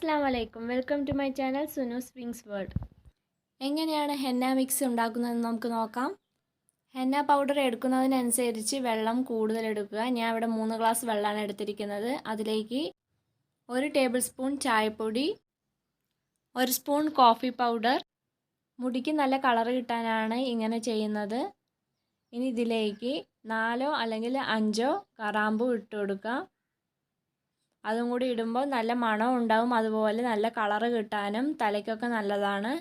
അസ്സലാമു അലൈക്കും. Welcome to my channel Sunu springs world. എങ്ങനെയാണ് ഹെന്ന മിക്സ് ഉണ്ടാക്കുന്നതെന്ന് നമുക്ക് നോക്കാം. ഹെന്ന പൗഡർ എടുക്കുന്നതിനനുസരിച്ച് വെള്ളം കൂടുതൽ എടുക്കുക. ഞാൻ ഇവിടെ 3 ഗ്ലാസ് വെള്ളമാണ് എടുത്തിരിക്കുന്നത്. അതിലേക്ക് 1 ടേബിൾ സ്പൂൺ ചായപ്പൊടി, 1 സ്പൂൺ കോഫി പൗഡർ. മുടിക്ക് നല്ല കളർ കിട്ടാനാണ് ഇങ്ങനെ ചെയ്യുന്നത്. ഇനി ഇതിലേക്ക് 4 അല്ലെങ്കിൽ 5 കറാമ്പൂ ഇട്ട് കൊടുക്കുക. അതും കൂടി ഇടുമ്പോൾ നല്ല മണം ഉണ്ടാവും, അതുപോലെ നല്ല കളറ് കിട്ടാനും തലയ്ക്കൊക്കെ നല്ലതാണ്.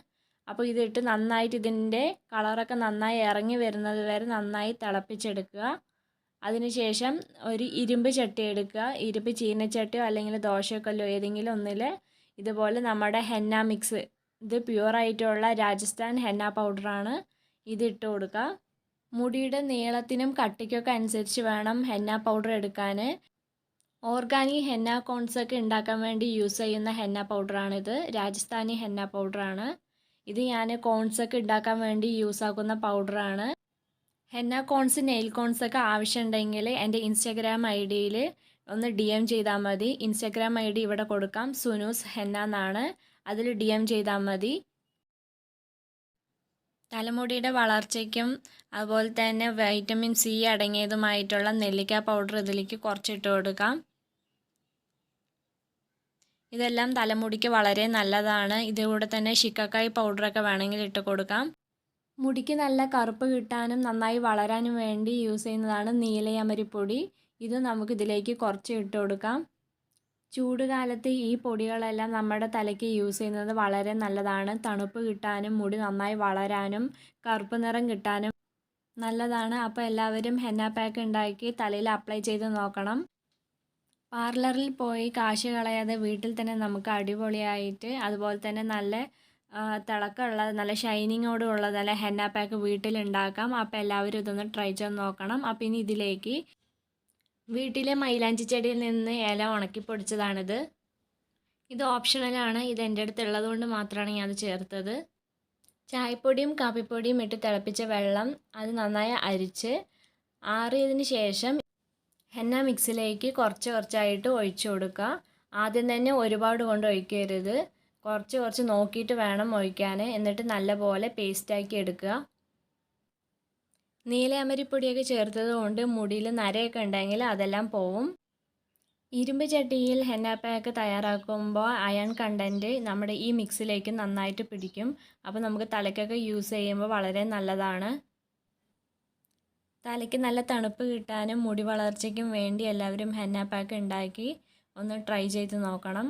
അപ്പോൾ ഇതിട്ട് നന്നായിട്ട് ഇതിൻ്റെ കളറൊക്കെ നന്നായി ഇറങ്ങി വരുന്നത് വരെ നന്നായി തിളപ്പിച്ചെടുക്കുക. അതിനുശേഷം ഒരു ഇരുമ്പ് ചട്ടി എടുക്കുക. ഇരുമ്പ് ചീനച്ചട്ടിയോ അല്ലെങ്കിൽ ദോശക്കല്ലോ ഏതെങ്കിലും ഒന്നിൽ ഇതുപോലെ നമ്മുടെ ഹെന്ന മിക്സ്, ഇത് പ്യുവറായിട്ടുള്ള രാജസ്ഥാൻ ഹെന്ന പൗഡറാണ്, ഇതിട്ട് കൊടുക്കുക. മുടിയുടെ നീളത്തിനും കട്ടിക്കൊക്കെ അനുസരിച്ച് വേണം ഹെന്ന പൗഡർ എടുക്കാൻ. ഓർഗാനിക് ഹെന്ന കോൺസൊക്കെ ഉണ്ടാക്കാൻ വേണ്ടി യൂസ് ചെയ്യുന്ന ഹെന്ന പൗഡറാണിത്. രാജസ്ഥാനി ഹെന്ന പൗഡറാണ് ഇത്. ഞാൻ കോൺസൊക്കെ ഉണ്ടാക്കാൻ വേണ്ടി യൂസ് ആക്കുന്ന പൗഡറാണ്. ഹെന്ന കോൺസ്, നെയിൽ കോൺസൊക്കെ ആവശ്യമുണ്ടെങ്കിൽ എൻ്റെ ഇൻസ്റ്റാഗ്രാം ഐഡിയിൽ ഒന്ന് DM ചെയ്താൽ മതി. ഇൻസ്റ്റാഗ്രാം ID ഇവിടെ കൊടുക്കാം, സുനൂസ് ഹെന്ന എന്നാണ്. അതിൽ DM ചെയ്താൽ മതി. തലമുടിയുടെ വളർച്ചയ്ക്കും അതുപോലെ തന്നെ വൈറ്റമിൻ C അടങ്ങിയതുമായിട്ടുള്ള നെല്ലിക്ക പൗഡർ ഇതിലേക്ക് കുറച്ചിട്ട് കൊടുക്കാം. ഇതെല്ലാം തലമുടിക്ക് വളരെ നല്ലതാണ്. ഇതിലൂടെ തന്നെ ശിക്കക്കായ് പൗഡറൊക്കെ വേണമെങ്കിൽ ഇട്ട് കൊടുക്കാം. മുടിക്ക് നല്ല കറുപ്പ് കിട്ടാനും നന്നായി വളരാനും വേണ്ടി യൂസ് ചെയ്യുന്നതാണ് നീലയമരിപ്പൊടി. ഇത് നമുക്ക് ഇതിലേക്ക് കുറച്ച് ഇട്ട് കൊടുക്കാം. ചൂടുകാലത്ത് ഈ പൊടികളെല്ലാം നമ്മുടെ തലയ്ക്ക് യൂസ് ചെയ്യുന്നത് വളരെ നല്ലതാണ്. തണുപ്പ് കിട്ടാനും മുടി നന്നായി വളരാനും കറുപ്പ് നിറം കിട്ടാനും നല്ലതാണ്. അപ്പോൾ എല്ലാവരും ഹെന്ന പാക്ക് ഉണ്ടാക്കി തലയിൽ അപ്ലൈ ചെയ്ത് നോക്കണം. പാർലറിൽ പോയി കാശ് കളയാതെ വീട്ടിൽ തന്നെ നമുക്ക് അടിപൊളിയായിട്ട് അതുപോലെ തന്നെ നല്ല തിളക്കമുള്ള നല്ല ഷൈനിങ്ങോടുള്ള നല്ല ഹെന്ന പാക്ക് വീട്ടിലുണ്ടാക്കാം. അപ്പോൾ എല്ലാവരും ഇതൊന്ന് ട്രൈ ചെയ്ത് നോക്കണം. അപ്പോൾ ഇനി ഇതിലേക്ക് വീട്ടിലെ മൈലാഞ്ചി ചെടിയിൽ നിന്ന് ഇല ഉണക്കി പൊടിച്ചതാണിത്. ഇത് ഓപ്ഷണലാണ്. ഇത് എൻ്റെ അടുത്തുള്ളത് കൊണ്ട് മാത്രമാണ് ഞാൻ അത് ചേർത്തത്. ചായപ്പൊടിയും കാപ്പിപ്പൊടിയും ഇട്ട് തിളപ്പിച്ച വെള്ളം അത് നന്നായി അരിച്ച് ആറിയതിന് ശേഷം ഹെന്ന മിക്സിലേക്ക് കുറച്ചായിട്ട് ഒഴിച്ചു കൊടുക്കുക. ആദ്യം തന്നെ ഒരുപാട് കൊണ്ട് ഒഴിക്കരുത്, കുറച്ച് നോക്കിയിട്ട് വേണം ഒഴിക്കാൻ. എന്നിട്ട് നല്ലപോലെ പേസ്റ്റാക്കി എടുക്കുക. നീലയമരിപ്പൊടിയൊക്കെ ചേർത്തത് കൊണ്ട് മുടിയിൽ നരയൊക്കെ ഉണ്ടെങ്കിൽ അതെല്ലാം പോവും. ഇരുമ്പ് ചട്ടിയിൽ ഹെന്ന പാക്ക് തയ്യാറാക്കുമ്പോൾ അയൺ കണ്ടൻറ്റ് നമ്മുടെ ഈ മിക്സിലേക്ക് നന്നായിട്ട് പിടിക്കും. അപ്പോൾ നമുക്ക് തലയ്ക്കൊക്കെ യൂസ് ചെയ്യുമ്പോൾ വളരെ നല്ലതാണ്. തലയ്ക്ക് നല്ല തണുപ്പ് കിട്ടാനും മുടി വളർച്ചയ്ക്കും വേണ്ടി എല്ലാവരും ഹെന്ന പാക്ക് ഉണ്ടാക്കി ഒന്ന് ട്രൈ ചെയ്ത് നോക്കണം.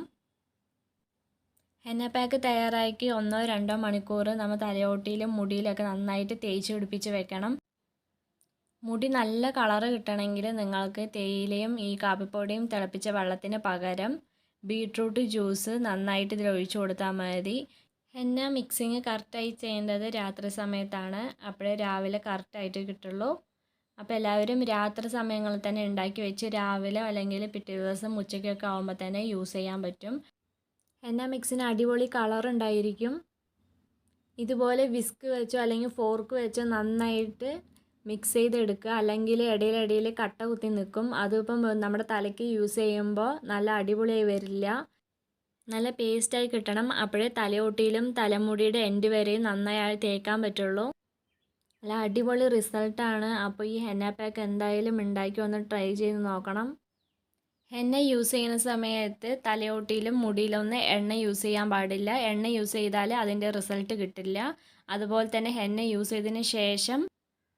ഹെന്ന പാക്ക് തയ്യാറാക്കി 1-2 മണിക്കൂർ നമ്മൾ തലയോട്ടിയിലും മുടിയിലൊക്കെ നന്നായിട്ട് തേച്ച് പിടിപ്പിച്ച് വെക്കണം. മുടി നല്ല കളറ് കിട്ടണമെങ്കിൽ നിങ്ങൾക്ക് തേയിലയും ഈ കാപ്പിപ്പൊടിയും തിളപ്പിച്ച വെള്ളത്തിന് പകരം ബീട്രൂട്ട് ജ്യൂസ് നന്നായിട്ട് ഇതിൽ ഒഴിച്ചു കൊടുത്താൽ മതി. ഹെന്ന മിക്സിങ് കറക്റ്റായി ചെയ്യേണ്ടത് രാത്രി സമയത്താണ്, അപ്പോഴേ രാവിലെ കറക്റ്റായിട്ട് കിട്ടുള്ളൂ. അപ്പോൾ എല്ലാവരും രാത്രി സമയങ്ങളിൽ തന്നെ ഉണ്ടാക്കി വെച്ച് രാവിലെ അല്ലെങ്കിൽ പിറ്റേ ദിവസം ഉച്ചയ്ക്കൊക്കെ ആകുമ്പോൾ തന്നെ യൂസ് ചെയ്യാൻ പറ്റും. ഹെന്ന മിക്സിന് അടിപൊളി കളർ ഉണ്ടായിരിക്കും. ഇതുപോലെ വിസ്ക് വെച്ചോ അല്ലെങ്കിൽ ഫോർക്ക് വെച്ചോ നന്നായിട്ട് മിക്സ് ചെയ്തെടുക്കുക. അല്ലെങ്കിൽ ഇടയിൽ കട്ട കുത്തി നിൽക്കും. അതിപ്പം നമ്മുടെ തലയ്ക്ക് യൂസ് ചെയ്യുമ്പോൾ നല്ല അടിപൊളിയായി വരില്ല. നല്ല പേസ്റ്റായി കിട്ടണം. അപ്പോഴേ തലയോട്ടിയിലും തലമുടിയുടെ എൻഡ് വരെയും നന്നായി തേക്കാൻ പറ്റുള്ളൂ. നല്ല അടിപൊളി റിസൾട്ടാണ്. അപ്പോൾ ഈ ഹെന്ന പാക്ക് എന്തായാലും ഉണ്ടാക്കി ഒന്ന് ട്രൈ ചെയ്ത് നോക്കണം. ഹെന്ന യൂസ് ചെയ്യുന്ന സമയത്ത് തലയോട്ടിയിലും മുടിയിലൊന്നും എണ്ണ യൂസ് ചെയ്യാൻ പാടില്ല. എണ്ണ യൂസ് ചെയ്താൽ അതിൻ്റെ റിസൾട്ട് കിട്ടില്ല. അതുപോലെ തന്നെ ഹെന്ന യൂസ് ചെയ്തതിന് ശേഷം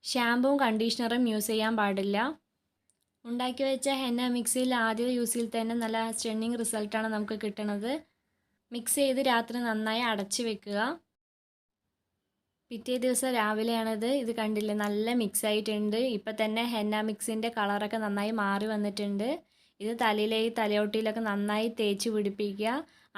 ഷാമ്പുവും കണ്ടീഷണറും യൂസ് ചെയ്യാൻ പാടില്ല. ഉണ്ടാക്കി വെച്ച ഹെന്ന മിക്സിയിൽ ആദ്യ യൂസിൽ തന്നെ നല്ല സ്റ്റണ്ണിങ് റിസൾട്ടാണ് നമുക്ക് കിട്ടുന്നത്. മിക്സ് ചെയ്ത് രാത്രി നന്നായി അടച്ച് വെക്കുക. പിറ്റേ ദിവസം രാവിലെയാണിത്. ഇത് കണ്ടില്ലേ, നല്ല മിക്സ് ആയിട്ടുണ്ട്. ഇപ്പം തന്നെ ഹെന്ന മിക്സിൻ്റെ കളറൊക്കെ നന്നായി മാറി വന്നിട്ടുണ്ട്. ഇത് തലയോട്ടിയിലൊക്കെ നന്നായി തേച്ച് പിടിപ്പിക്കുക.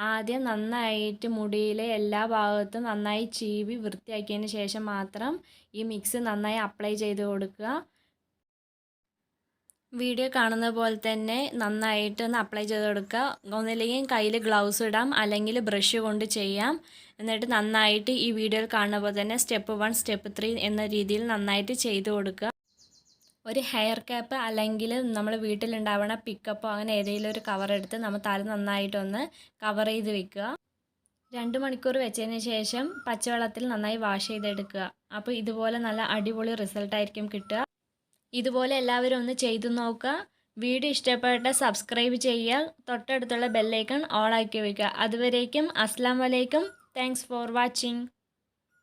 ആദ്യം നന്നായിട്ട് മുടിയിലെ എല്ലാ ഭാഗത്തും നന്നായി ചീവി വൃത്തിയാക്കിയതിന് ശേഷം മാത്രം ഈ മിക്സ് നന്നായി അപ്ലൈ ചെയ്ത് കൊടുക്കുക. വീഡിയോ കാണുന്ന പോലെ തന്നെ നന്നായിട്ട് ഒന്ന് അപ്ലൈ ചെയ്ത് കൊടുക്കുക. ഒന്നില്ലെങ്കിൽ കയ്യിൽ ഗ്ലൗസ് ഇടാം, അല്ലെങ്കിൽ ബ്രഷ് കൊണ്ട് ചെയ്യാം. എന്നിട്ട് നന്നായിട്ട് ഈ വീഡിയോയിൽ കാണുന്ന പോലെ തന്നെ സ്റ്റെപ്പ് 1 സ്റ്റെപ്പ് 3 എന്ന രീതിയിൽ നന്നായിട്ട് ചെയ്ത് കൊടുക്കുക. ഒരു ഹെയർ ക്യാപ്പ് അല്ലെങ്കിൽ നമ്മൾ വീട്ടിലുണ്ടാവണ പിക്കപ്പോ അങ്ങനെ ഏതെങ്കിലും ഒരു കവർ എടുത്ത് നമ്മൾ തല നന്നായിട്ടൊന്ന് കവർ ചെയ്ത് വെക്കുക. 2 മണിക്കൂർ വെച്ചതിന് ശേഷം പച്ചവെള്ളത്തിൽ നന്നായി വാഷ് ചെയ്തെടുക്കുക. അപ്പോൾ ഇതുപോലെ നല്ല അടിപൊളി റിസൾട്ടായിരിക്കും കിട്ടുക. ഇതുപോലെ എല്ലാവരും ഒന്ന് ചെയ്തു നോക്കുക. വീഡിയോ ഇഷ്ടപ്പെട്ട സബ്സ്ക്രൈബ് ചെയ്യുക, തൊട്ടടുത്തുള്ള ബെല്ലൈക്കൺ ഓൺ ആക്കി വയ്ക്കുക. അതുവരേക്കും അസ്സലാമു അലൈക്കും. Thanks for watching.